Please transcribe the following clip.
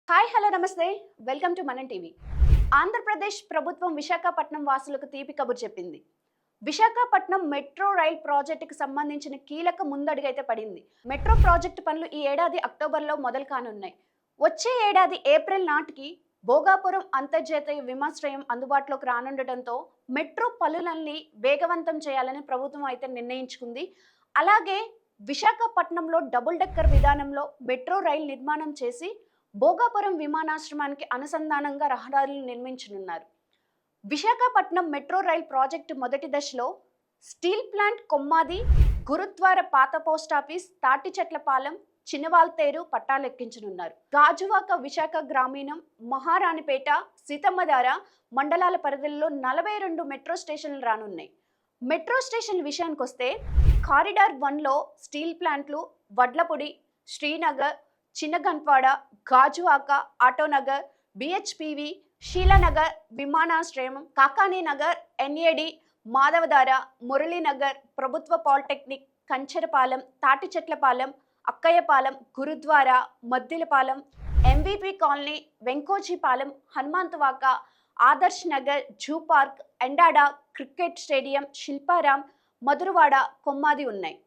Hi hello నమస్తే welcome to మనం TV. Andhra Pradesh ప్రభుత్వం విశాఖపట్నం వాసులకు తీపి కబురు చెప్పింది. విశాఖపట్నం మెట్రో రైల్ ప్రాజెక్టుకు సంబంధించిన కీలక ముందడుగైతే పడింది. మెట్రో ప్రాజెక్టు పనులు ఈ ఏడాది అక్టోబర్లో మొదలు కానున్నాయి. వచ్చే ఏడాది ఏప్రిల్ నాటికి భోగాపురం అంతర్జాతీయ విమానాశ్రయం అందుబాటులోకి రానుండటంతో మెట్రో పనులన్నీ వేగవంతం చేయాలని ప్రభుత్వం అయితే నిర్ణయించుకుంది. అలాగే విశాఖపట్నంలో డబుల్ డెక్కర్ విధానంలో మెట్రో రైల్ నిర్మాణం చేసి భోగాపురం విమానాశ్రయానికి అనుసంధానంగా రహదారులు నిర్మించనున్నారు. విశాఖపట్నం మెట్రో రైల్ ప్రాజెక్టు మొదటి దశలో స్టీల్ ప్లాంట్ కొమ్మాది, గురుద్వార పాత పోస్టాఫీస్, తాటిచెట్లపాలెం, చినవాల్తేరు పట్టాలెక్కించనున్నారు. గాజువాక, విశాఖ గ్రామీణం, మహారాణిపేట, సీతమ్మధార మండలాల పరిధిలో 42 మెట్రో స్టేషన్లు రానున్నాయి. మెట్రో స్టేషన్ విషయానికి వస్తే కారిడార్ 1లో స్టీల్ ప్లాంట్లు వడ్లపొడి, శ్రీనగర్, చిన్నగన్వాడ, గాజువాక, ఆటోనగర్, బిహెచ్పివి, శీలానగర్ విమానాశ్రయం, కాకానీ నగర్, ఎన్ఏడి, మాధవధార, మురళీనగర్, ప్రభుత్వ polytechnic, Kancharapalem, Tatichetlapalem, Akkayyapalem, Gurudwara, Maddilapalem, MVP colony, Venkojipalem, Hanumanthawaka, Adarsh Nagar, zoo park, Endada, cricket stadium, Shilparamam, Madhurawada, Kommadi ఉన్నాయి.